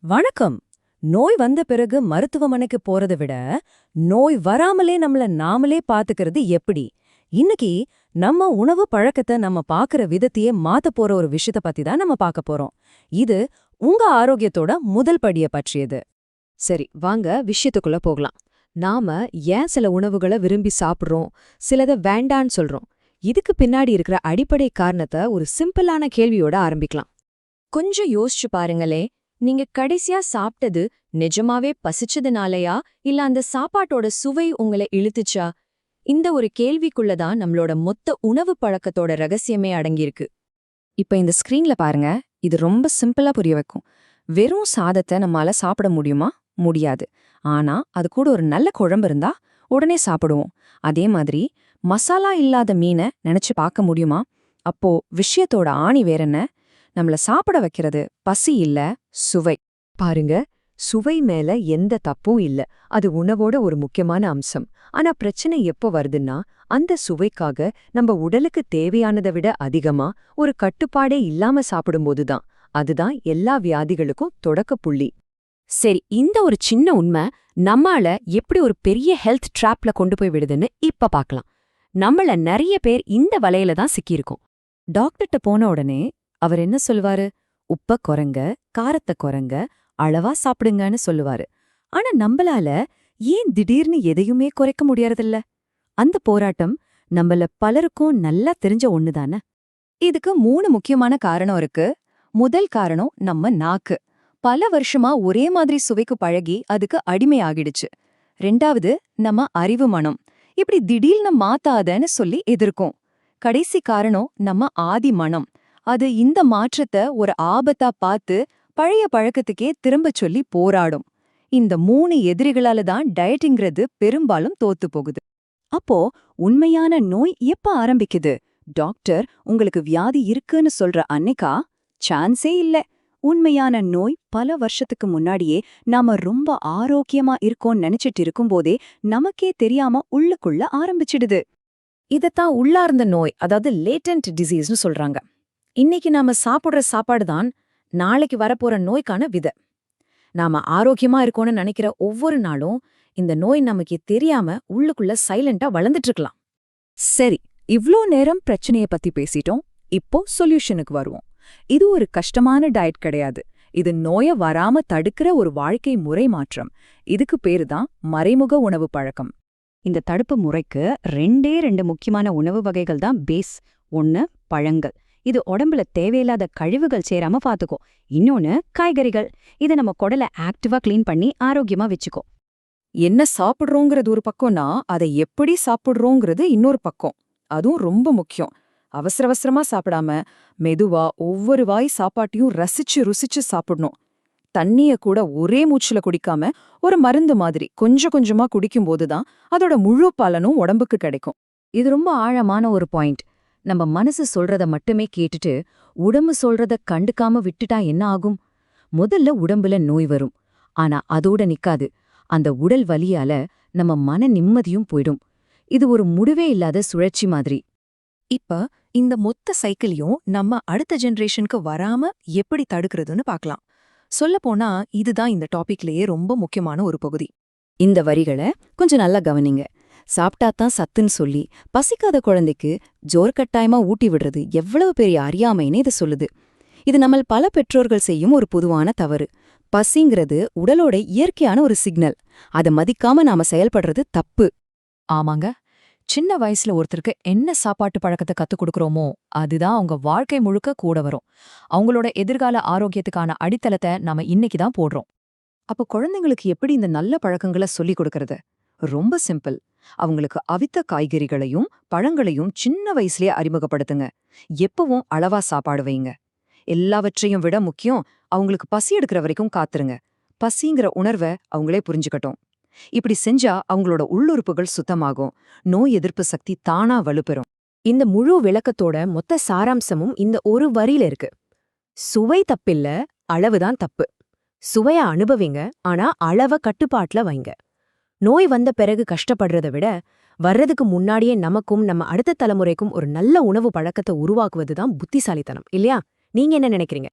வணக்கம். நோய் வந்த பிறகு மருத்துவமனைக்கு போறதை விட நோய் வராமலே நம்மள நாமளே பாத்துக்கிறது எப்படி? இன்னைக்கு நம்ம உணவு பழக்கத்தை நம்ம பாக்குற விதத்தையே மாத்த போற ஒரு விஷயத்த பத்தி தான் நம்ம பார்க்க போறோம். இது உங்க ஆரோக்கியத்தோட முதல் படிய பற்றியது. சரி, வாங்க விஷயத்துக்குள்ள போகலாம். நாம ஏன் சில உணவுகளை விரும்பி சாப்பிடுறோம், சிலதை வேண்டான்னு சொல்றோம்? இதுக்கு பின்னாடி இருக்கிற அடிப்படை காரணத்தை ஒரு சிம்பிளான கேள்வியோட ஆரம்பிக்கலாம். கொஞ்சம் யோசிச்சு பாருங்களே, நீங்க கடைசியா சாப்பிட்டது நிஜமாவே பசிச்சதுனாலயா இல்ல அந்த சாப்பாட்டோட சுவை உங்களை இழுத்துச்சா? இந்த ஒரு கேள்விக்குள்ளதான் நம்மளோட மொத்த உணவு பழக்கத்தோட ரகசியமே அடங்கியிருக்கு. இப்ப இந்த ஸ்கிரீன்ல பாருங்க, இது ரொம்ப சிம்பிளா புரிய வைக்கும். வெறும் சாதத்தை நம்மால சாப்பிட முடியுமா? முடியாது. ஆனா அது கூட ஒரு நல்ல குழம்பு இருந்தா உடனே சாப்பிடுவோம். அதே மாதிரி மசாலா இல்லாத மீனை நினைச்சு பார்க்க முடியுமா? அப்போ விஷயத்தோட ஆணி வேறென்ன? நம்மள சாப்பிட வைக்கிறது பசி இல்ல, சுவை. பாருங்க, சுவை மேல எந்த தப்பும் இல்ல. அது உணவோட ஒரு முக்கியமான அம்சம். ஆனா பிரச்சனை எப்போ வருதுன்னா, அந்த சுவைக்காக நம்ம உடலுக்கு தேவையானதை விட அதிகமா ஒரு கட்டுப்பாடே இல்லாம சாப்பிடும்போதுதான். அதுதான் எல்லா வியாதிகளுக்கும் தொடக்க புள்ளி. சரி, இந்த ஒரு சின்ன உண்மை நம்மால எப்படி ஒரு பெரிய ஹெல்த் ட்ராப்ல கொண்டு போய் விடுதுன்னு இப்ப பார்க்கலாம். நம்மள நிறைய பேர் இந்த வலையில தான் சிக்கியிருக்கோம். டாக்டர்கிட்ட போன உடனே அவர் என்ன சொல்லுவாரு? உப்ப குறைங்க, காரத்தை குறைங்க, அளவா சாப்பிடுங்கன்னு சொல்லுவாரு. ஆனா நம்மளால ஏன் திடீர்னு எதையுமே குறைக்க முடியறதில்ல? அந்த போராட்டம் நம்மள பலருக்கும் நல்லா தெரிஞ்ச ஒண்ணுதானே. இதுக்கு 3 முக்கியமான காரணம் இருக்கு. முதல் காரணம் நம்ம நாக்கு. பல வருஷமா ஒரே மாதிரி சுவைக்கு பழகி அதுக்கு அடிமையாகிடுச்சு. 2வது நம்ம அறிவு மனம். இப்படி திடீர்னு மாத்தாதன்னு சொல்லி எதிர்க்கும். கடைசி காரணம் நம்ம ஆதி மனம். அது இந்த மாற்றத்தை ஒரு ஆபத்தா பார்த்து பழைய பழக்கத்துக்கே திரும்பச் சொல்லி போராடும். இந்த 3 எதிரிகளால தான் டயட்டிங்கிறது பெரும்பாலும் தோத்து போகுது. அப்போ உண்மையான நோய் எப்ப ஆரம்பிக்குது? டாக்டர் உங்களுக்கு வியாதி இருக்குன்னு சொல்ற அன்னைக்கா? சான்ஸே இல்ல. உண்மையான நோய் பல வருஷத்துக்கு முன்னாடியே நாம ரொம்ப ஆரோக்கியமா இருக்கோம்னு நினைச்சிட்டு இருக்கும்போதே நமக்கே தெரியாம உள்ளுக்குள்ள ஆரம்பிச்சிடுது. இதத்தான் உள்ளார்ந்த நோய், அதாவது லேட்டன்ட் டிசீஸ்னு சொல்றாங்க. இன்னைக்கு நாம சாப்பிடுற சாப்பாடு தான் நாளைக்கு வரப்போற நோய்க்கான விதை. நாம ஆரோக்கியமா இருக்கோம்னு நினைக்கிற ஒவ்வொரு நாளும் இந்த நோய் நமக்கு தெரியாம உள்ளுக்குள்ள சைலண்டா வளர்ந்துட்டு இருக்கலாம். சரி, இவ்ளோ நேரம் பிரச்சனைய பத்தி பேசிட்டோம். இப்போ சொல்யூஷனுக்கு வருவோம். இது ஒரு கஷ்டமான டயட் கிடையாது. இது நோய வராம தடுக்கிற ஒரு வாழ்க்கை முறை மாற்றம். இதுக்கு பேரு தான் மறைமுக உணவு பழக்கம். இந்த தடுப்பு முறைக்கு 2 முக்கியமான உணவு வகைகள் தான் பேஸ். ஒன்னு பழங்கள், இது உடம்புல தேவையில்லாத கழிவுகள் சேராம பாத்துக்கும். இன்னொன்னு காய்கறிகள், இது நம்ம குடலை ஆக்டிவா கிளீன் பண்ணி ஆரோக்கியமா வச்சுக்கோ. என்ன சாப்பிடுறோங்கிறது ஒரு பக்கம்னா, அதை எப்படி சாப்பிடுறோங்கிறது இன்னொரு பக்கம். அதுவும் ரொம்ப முக்கியம். அவசர அவசரமா சாப்பிடாம மெதுவா ஒவ்வொரு வாய் சாப்பாட்டையும் ரசிச்சு ருசிச்சு சாப்பிடணும். தண்ணிய கூட ஒரே மூச்சுல குடிக்காம ஒரு மருந்து மாதிரி கொஞ்சம் கொஞ்சமா குடிக்கும்போதுதான் அதோட முழு பலனும் உடம்புக்கு கிடைக்கும். இது ரொம்ப ஆழமான ஒரு பாயிண்ட். நம்ம மனசு சொல்றத மட்டுமே கேட்டுட்டு உடம்பு சொல்றத கண்டுக்காம விட்டுட்டா என்ன ஆகும்? முதல்ல உடம்புல நோய் வரும். ஆனா அதோட நிக்காது. அந்த உடல் வலியால நம்ம மன நிம்மதியும் போயிடும். இது ஒரு முடிவே இல்லாத சுழற்சி மாதிரி. இப்ப இந்த மொத்த சைக்கிளையும் நம்ம அடுத்த ஜெனரேஷனுக்கு வராம எப்படி தடுக்கிறதுன்னு பார்க்கலாம். சொல்லப்போனா இதுதான் இந்த டாபிக்லயே ரொம்ப முக்கியமான ஒரு பகுதி. இந்த வரிகளை கொஞ்சம் நல்லா கவனிங்க. சாப்பிட்டாதான் சத்துன்னு சொல்லி பசிக்காத குழந்தைக்கு ஜோர் கட்டாயமா ஊட்டி விடுறது எவ்வளவு பெரிய அறியாமைன்னு இது சொல்லுது. இது நம்ம பல பெற்றோர்கள் செய்யும் ஒரு பொதுவான தவறு. பசிங்கிறது உடலோட இயற்கையான ஒரு சிக்னல். அதை மதிக்காம நாம செயல்படுறது தப்பு. ஆமாங்க, சின்ன வயசுல ஒருத்தருக்கு என்ன சாப்பாட்டு பழக்கத்தை கத்துக் கொடுக்கறோமோ அதுதான் அவங்க வாழ்க்கை முழுக்க கூட வரும். அவங்களோட எதிர்கால ஆரோக்கியத்துக்கான அடித்தளத்தை நாம இன்னைக்கு தான் போடுறோம். அப்ப குழந்தைங்களுக்கு எப்படி இந்த நல்ல பழக்கங்களை சொல்லிக் கொடுக்கறது? ரொம்ப சிம்பிள். அவங்களுக்கு அவித்த காய்கறிகளையும் பழங்களையும் சின்ன வயசுலயே அறிமுகப்படுத்துங்க. எப்பவும் அளவா சாப்பாடு வைங்க. எல்லாவற்றையும் விட முக்கியம், அவங்களுக்கு பசி எடுக்கிற வரைக்கும் காத்துருங்க. பசிங்கிற உணர்வை அவங்களே புரிஞ்சுக்கட்டும். இப்படி செஞ்சா அவங்களோட உள்ளுறுப்புகள் சுத்தமாகும், நோய் எதிர்ப்பு சக்தி தானா வலுப்பெறும். இந்த முழு விளக்கத்தோட மொத்த சாராம்சமும் இந்த ஒரு வரியில இருக்கு. சுவை தப்பில்ல, அளவுதான் தப்பு. சுவைய அனுபவிங்க, ஆனா அளவ கட்டுப்பாட்டுல வைங்க. நோய் வந்த பிறகு கஷ்டப்படுறத விட வர்றதுக்கு முன்னாடியே நமக்கும் நம்ம அடுத்த தலைமுறைக்கும் ஒரு நல்ல உணவு பழக்கத்தை உருவாக்குவதுதான் புத்திசாலித்தனம் இல்லையா? நீங்க என்ன நினைக்கிறீங்க?